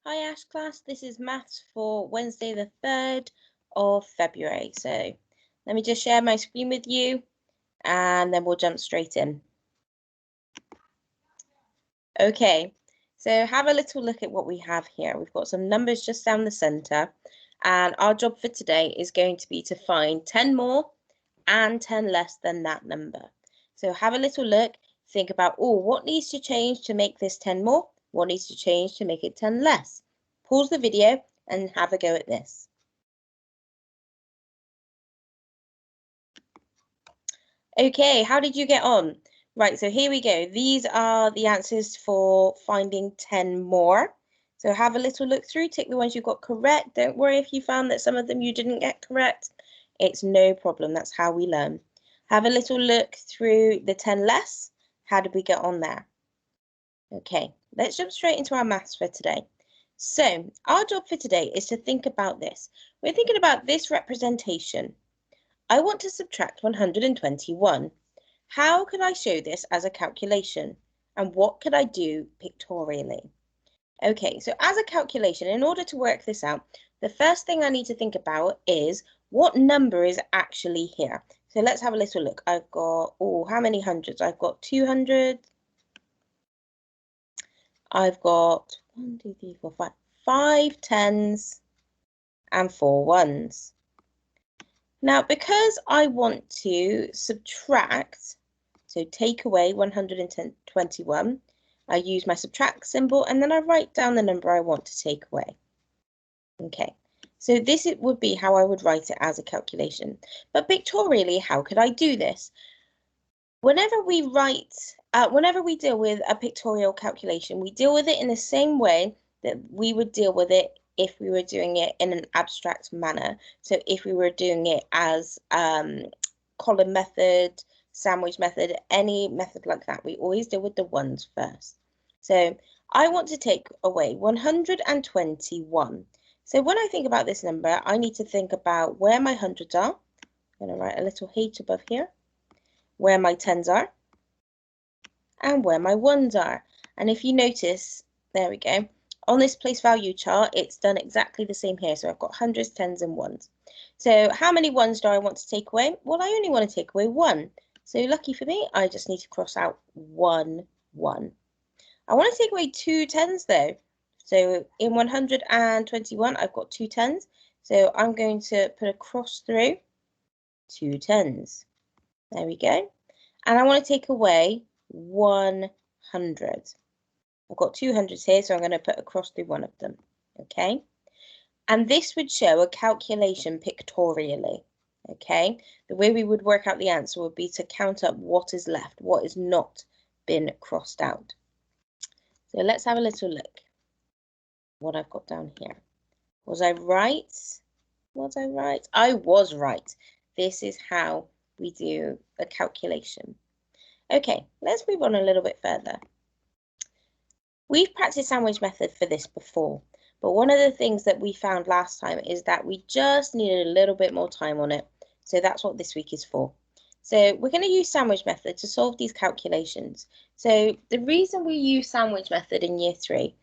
Hi Ash class, this is maths for Wednesday the 3rd of February. So let me just share my screen with you and then we'll jump straight in. Okay, so have a little look at what we have here. We've got some numbers just down the center and our job for today is going to be to find 10 more and 10 less than that number. So have a little look, think about, what needs to change to make this 10 more? What needs to change to make it 10 less? Pause the video and have a go at this. Okay, how did you get on? Right, so here we go. These are the answers for finding 10 more. So have a little look through, tick the ones you got correct. Don't worry if you found that some of them you didn't get correct. It's no problem, that's how we learn. Have a little look through the 10 less. How did we get on there? Okay, let's jump straight into our maths for today. So our job for today is to think about this. We're thinking about this representation. I want to subtract 121. How could I show this as a calculation? And what could I do pictorially? Okay, so as a calculation, in order to work this out, the first thing I need to think about is what number is actually here. So let's have a little look. I've got, how many hundreds? I've got 200. I've got 1, 2, 3, 4, 5, 5 tens and 4 ones. Now, because I want to subtract, so take away 121, I use my subtract symbol and then I write down the number I want to take away. Okay, so this would be how I would write it as a calculation. But pictorially, how could I do this? Whenever we deal with a pictorial calculation, we deal with it in the same way that we would deal with it if we were doing it in an abstract manner. So if we were doing it as column method, sandwich method, any method like that, we always deal with the ones first. So I want to take away 121. So when I think about this number, I need to think about where my hundreds are. I'm going to write a little H above here, where my tens are, and where my ones are. And if you notice, there we go, on this place value chart, it's done exactly the same here. So I've got hundreds, tens, and ones. So how many ones do I want to take away? Well, I only want to take away 1. So lucky for me, I just need to cross out 1, 1. I want to take away 2 tens though. So in 121, I've got 2 tens. So I'm going to put a cross through 2 tens. There we go. And I want to take away 100. I've got 200s here, so I'm going to put a cross through one of them. Okay. And this would show a calculation pictorially. Okay. The way we would work out the answer would be to count up what is left, what has not been crossed out. So let's have a little look what I've got down here. Was I right? Was I right? I was right. This is how we do a calculation. Okay, let's move on a little bit further. We've practiced sandwich method for this before, but one of the things that we found last time is that we just needed a little bit more time on it. So that's what this week is for. So we're going to use sandwich method to solve these calculations. So the reason we use sandwich method in year 3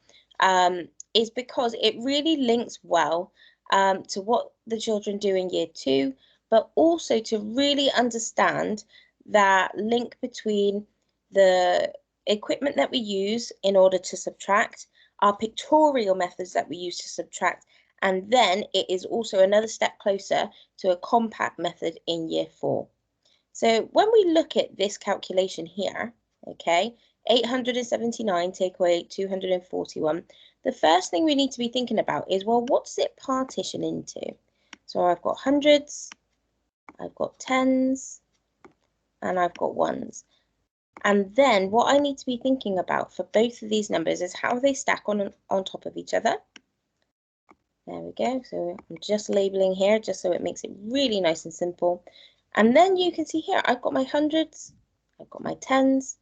is because it really links well to what the children do in year 2, but also to really understand that link between the equipment that we use in order to subtract, our pictorial methods that we use to subtract, and then it is also another step closer to a compact method in year 4. So when we look at this calculation here, okay, 879 take away 241, the first thing we need to be thinking about is, well, what does it partition into? So I've got hundreds, I've got tens, and I've got ones. And then what I need to be thinking about for both of these numbers is how they stack on top of each other. There we go. So I'm just labeling here just so it makes it really nice and simple. And then you can see here, I've got my hundreds, I've got my tens,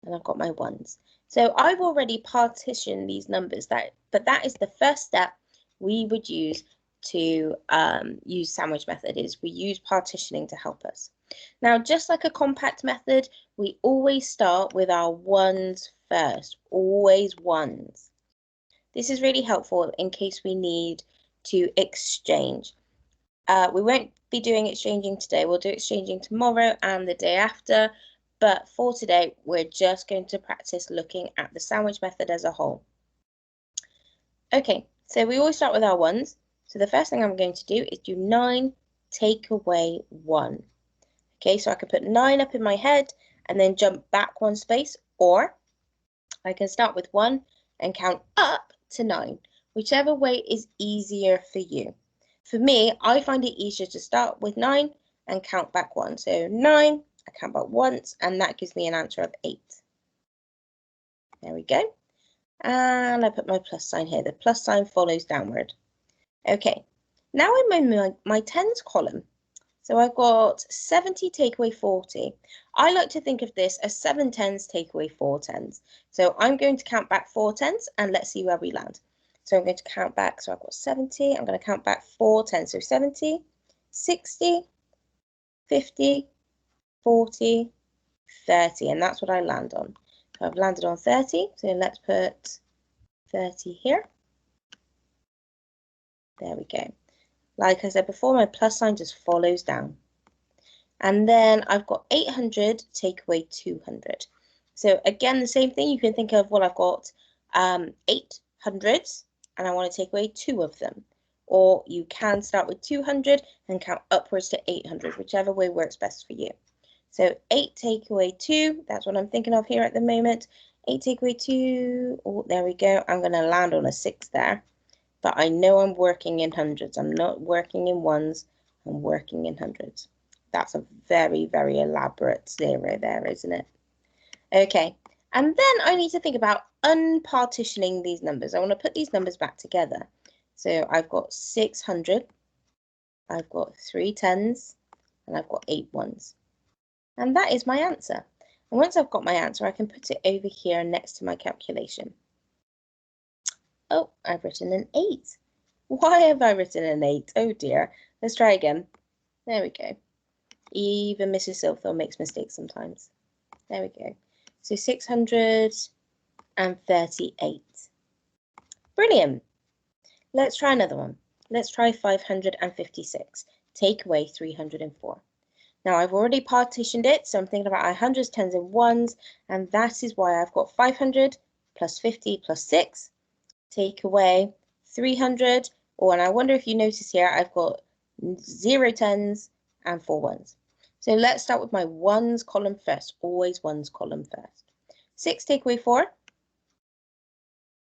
and I've got my ones. So I've already partitioned these numbers, but that is the first step we would use to use sandwich method, is we use partitioning to help us. Now, just like a compact method, we always start with our ones first, always ones. This is really helpful in case we need to exchange. We won't be doing exchanging today. We'll do exchanging tomorrow and the day after. But for today, we're just going to practice looking at the sandwich method as a whole. Okay, so we always start with our ones. So the first thing I'm going to do is do 9 take away 1. Okay, so I can put 9 up in my head and then jump back 1 space, or I can start with 1 and count up to 9, whichever way is easier for you. For me, I find it easier to start with 9 and count back 1. So 9, I count back once, and that gives me an answer of 8. There we go. And I put my plus sign here. The plus sign follows downward. Okay, now I'm in my tens column. So I've got 70 take away 40. I like to think of this as 7 tens take away 4 tens. So I'm going to count back 4 tens and let's see where we land. So I'm going to count back. So I've got 70. I'm going to count back 4 tens. So 70, 60, 50, 40, 30. And that's what I land on. So I've landed on 30. So let's put 30 here. There we go. Like I said before, my plus sign just follows down. And then I've got 800 take away 200. So again, the same thing. You can think of, well, I've got 8 hundreds and I want to take away 2 of them. Or you can start with 200 and count upwards to 800, whichever way works best for you. So 8 take away 2, that's what I'm thinking of here at the moment. 8 take away 2, oh, there we go. I'm going to land on a 6 there. But I know I'm working in hundreds. I'm not working in ones, I'm working in hundreds. That's a very, very elaborate 0 there, isn't it? Okay, and then I need to think about unpartitioning these numbers. I want to put these numbers back together. So I've got 600, I've got 3 tens, and I've got 8 ones. And that is my answer. And once I've got my answer, I can put it over here next to my calculation. Oh, I've written an 8. Why have I written an 8? Oh dear. Let's try again. There we go. Even Mrs. Silverthorne makes mistakes sometimes. There we go. So 638. Brilliant. Let's try another one. Let's try 556. Take away 304. Now I've already partitioned it, so I'm thinking about hundreds, tens, and ones, and that is why I've got 500 plus 50 plus 6. Take away 300, and I wonder if you notice here, I've got 0 tens and 4 ones. So let's start with my ones column first, always ones column first. 6 take away 4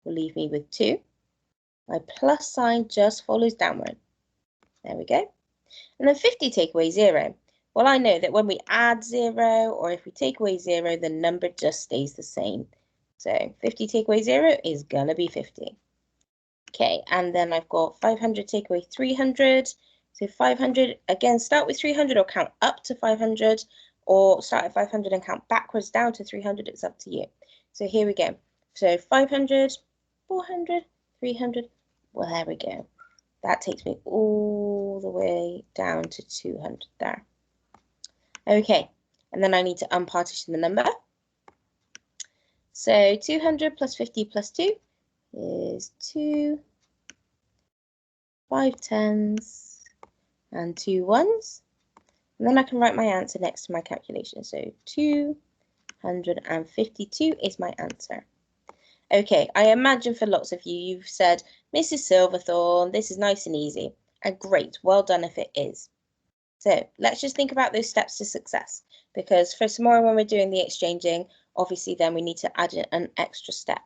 will leave me with 2. My plus sign just follows downward. There we go. And then 50 take away 0. Well, I know that when we add 0, or if we take away 0, the number just stays the same. So 50 take away 0 is going to be 50. Okay, and then I've got 500 take away 300. So 500, again, start with 300 or count up to 500, or start at 500 and count backwards down to 300. It's up to you. So here we go. So 500, 400, 300. Well, there we go. That takes me all the way down to 200 there. Okay, and then I need to unpartition the number. So 200 plus 50 plus 2 is 2, 5 tens, and 2 ones. And then I can write my answer next to my calculation. So 252 is my answer. Okay, I imagine for lots of you, you've said, Mrs. Silverthorne, this is nice and easy. And great, well done if it is. So let's just think about those steps to success, because for tomorrow when we're doing the exchanging, obviously then we need to add an extra step.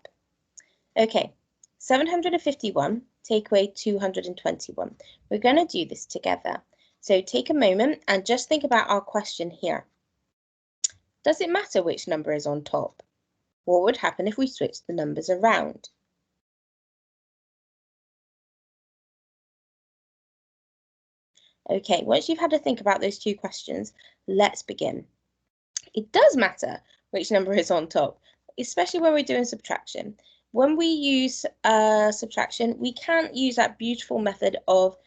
Okay, 751 take away 221. We're going to do this together. So take a moment and just think about our question here. Does it matter which number is on top? What would happen if we switched the numbers around? Okay, once you've had to think about those two questions, let's begin. It does matter which number is on top, especially when we're doing subtraction. When we use subtraction, we can't use that beautiful method of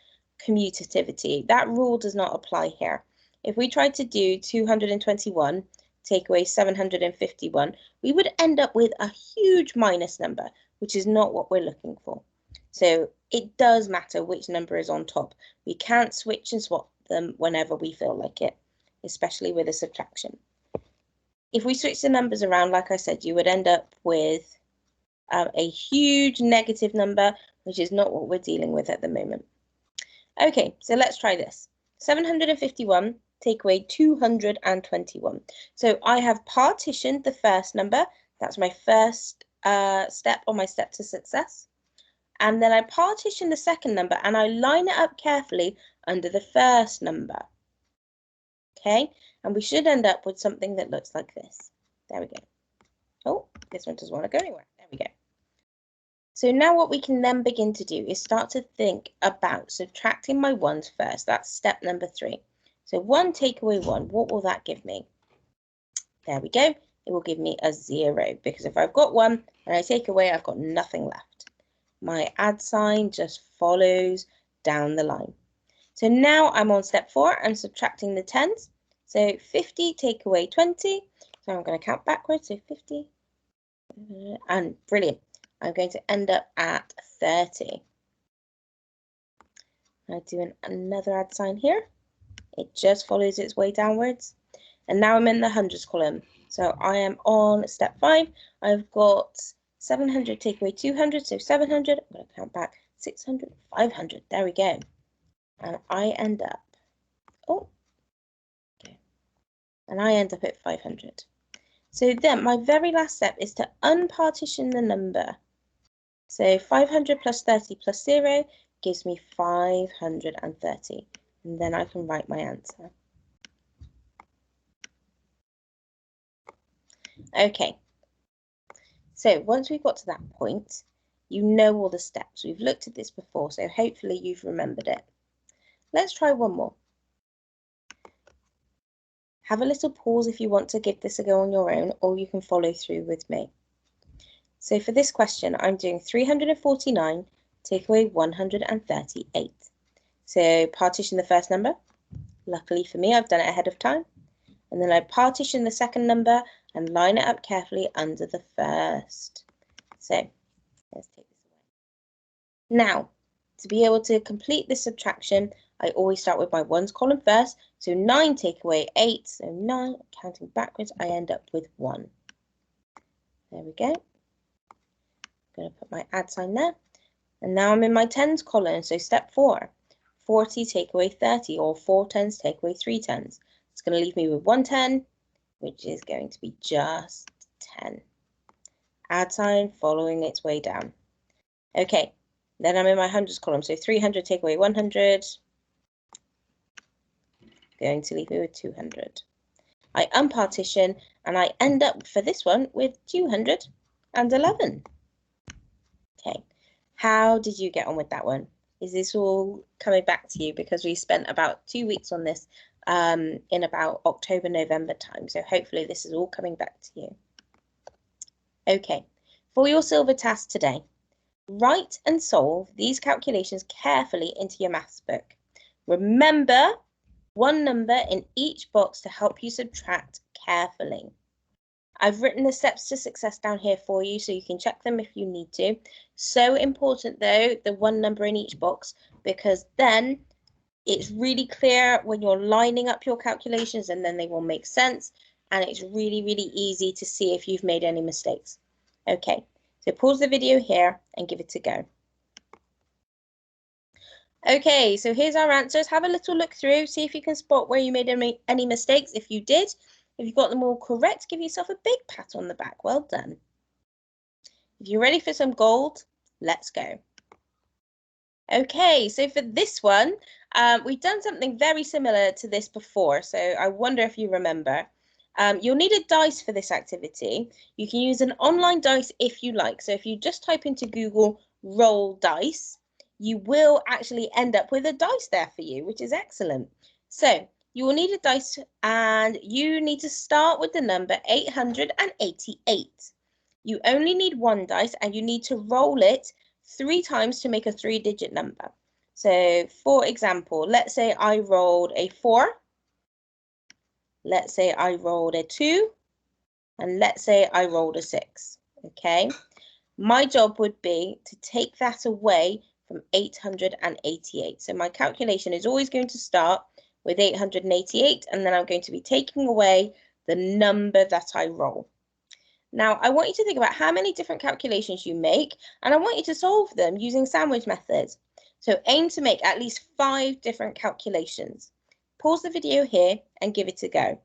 commutativity. That rule does not apply here. If we tried to do 221, take away 751, we would end up with a huge minus number, which is not what we're looking for. So it does matter which number is on top. We can't switch and swap them whenever we feel like it, especially with a subtraction. If we switch the numbers around, like I said, you would end up with a huge negative number, which is not what we're dealing with at the moment. Okay, so let's try this. 751 take away 221. So I have partitioned the first number. That's my first step on my step to success. And then I partition the second number and I line it up carefully under the first number. Okay, and we should end up with something that looks like this. There we go. Oh, this one doesn't want to go anywhere. There we go. So now what we can then begin to do is start to think about subtracting my ones first. That's step number 3. So 1 take away 1, what will that give me? There we go. It will give me a 0 because if I've got 1 and I take away, I've got nothing left. My add sign just follows down the line. So now I'm on step 4. I'm subtracting the tens. So 50 take away 20. So I'm going to count backwards. So 50 and brilliant. I'm going to end up at 30. I do another add sign here. It just follows its way downwards. And now I'm in the hundreds column. So I am on step 5. I've got 700 take away 200, so 700. I'm going to count back 600, 500. There we go. And I end up, and I end up at 500. So then my very last step is to unpartition the number. So 500 plus 30 plus 0 gives me 530. And then I can write my answer. Okay. So once we've got to that point, you know all the steps. We've looked at this before, so hopefully you've remembered it. Let's try one more. Have a little pause if you want to give this a go on your own, or you can follow through with me. So for this question, I'm doing 349 take away 138. So partition the first number. Luckily for me, I've done it ahead of time. And then I partition the second number and line it up carefully under the first. So let's take this away. Now, to be able to complete this subtraction, I always start with my ones column first. So 9 take away 8. So 9, counting backwards, I end up with 1. There we go. I'm going to put my add sign there. And now I'm in my tens column. So step 4, 40 take away 30, or 4 tens take away 3 tens. It's going to leave me with 1 10, which is going to be just 10. Add sign following its way down. Okay, then I'm in my hundreds column. So 300 take away 100. Going to leave me with 200. I unpartition and I end up for this one with 211. Okay, how did you get on with that one? Is this all coming back to you? Because we spent about 2 weeks on this in about October, November time. So hopefully this is all coming back to you. Okay, for your silver task today, write and solve these calculations carefully into your maths book. Remember, one number in each box to help you subtract carefully. I've written the steps to success down here for you so you can check them if you need to. So important though, the one number in each box, because then it's really clear when you're lining up your calculations and then they will make sense. And it's really, really easy to see if you've made any mistakes. Okay, so pause the video here and give it a go. Okay, so here's our answers. Have a little look through, see if you can spot where you made any mistakes. If you did, if you got them all correct, give yourself a big pat on the back. Well done. If you're ready for some gold, let's go. Okay, so for this one, we've done something very similar to this before, so I wonder if you remember. You'll need a dice for this activity. You can use an online dice if you like. So if you just type into Google roll dice, you will actually end up with a dice there for you, which is excellent. So you will need a dice and you need to start with the number 888. You only need one dice and you need to roll it 3 times to make a 3-digit number. So for example, let's say I rolled a 4. Let's say I rolled a 2. And let's say I rolled a 6. Okay. my job would be to take that away from 888. So my calculation is always going to start with 888, and then I'm going to be taking away the number that I roll. Now, I want you to think about how many different calculations you make, and I want you to solve them using sandwich methods. So aim to make at least 5 different calculations. Pause the video here and give it a go.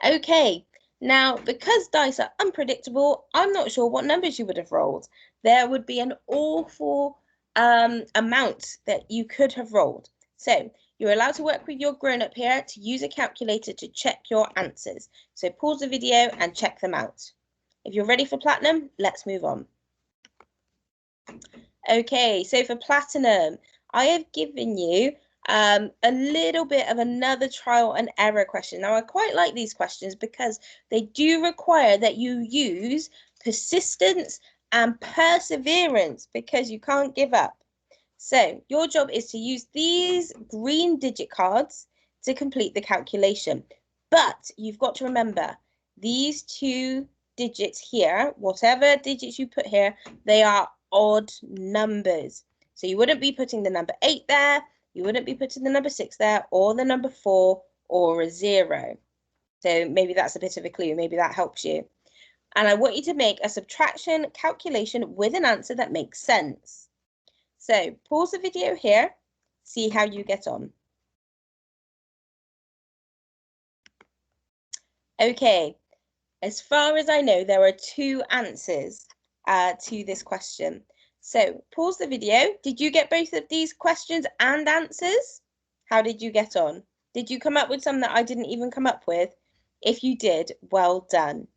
Okay, now because dice are unpredictable, I'm not sure what numbers you would have rolled. There would be an awful amount that you could have rolled. So you're allowed to work with your grown-up here to use a calculator to check your answers. So pause the video and check them out. If you're ready for platinum, let's move on. Okay, so for platinum, I have given you a little bit of another trial and error question. Now, I quite like these questions because they do require that you use persistence and perseverance because you can't give up. So your job is to use these green digit cards to complete the calculation. But you've got to remember, these 2 digits here, whatever digits you put here, they are odd numbers. So you wouldn't be putting the number 8 there, you wouldn't be putting the number 6 there, or the number 4, or a 0. So maybe that's a bit of a clue, maybe that helps you. And I want you to make a subtraction calculation with an answer that makes sense. So pause the video here, see how you get on. Okay, as far as I know, there are 2 answers to this question. So pause the video. Did you get both of these questions and answers? How did you get on? Did you come up with some that I didn't even come up with? If you did, well done.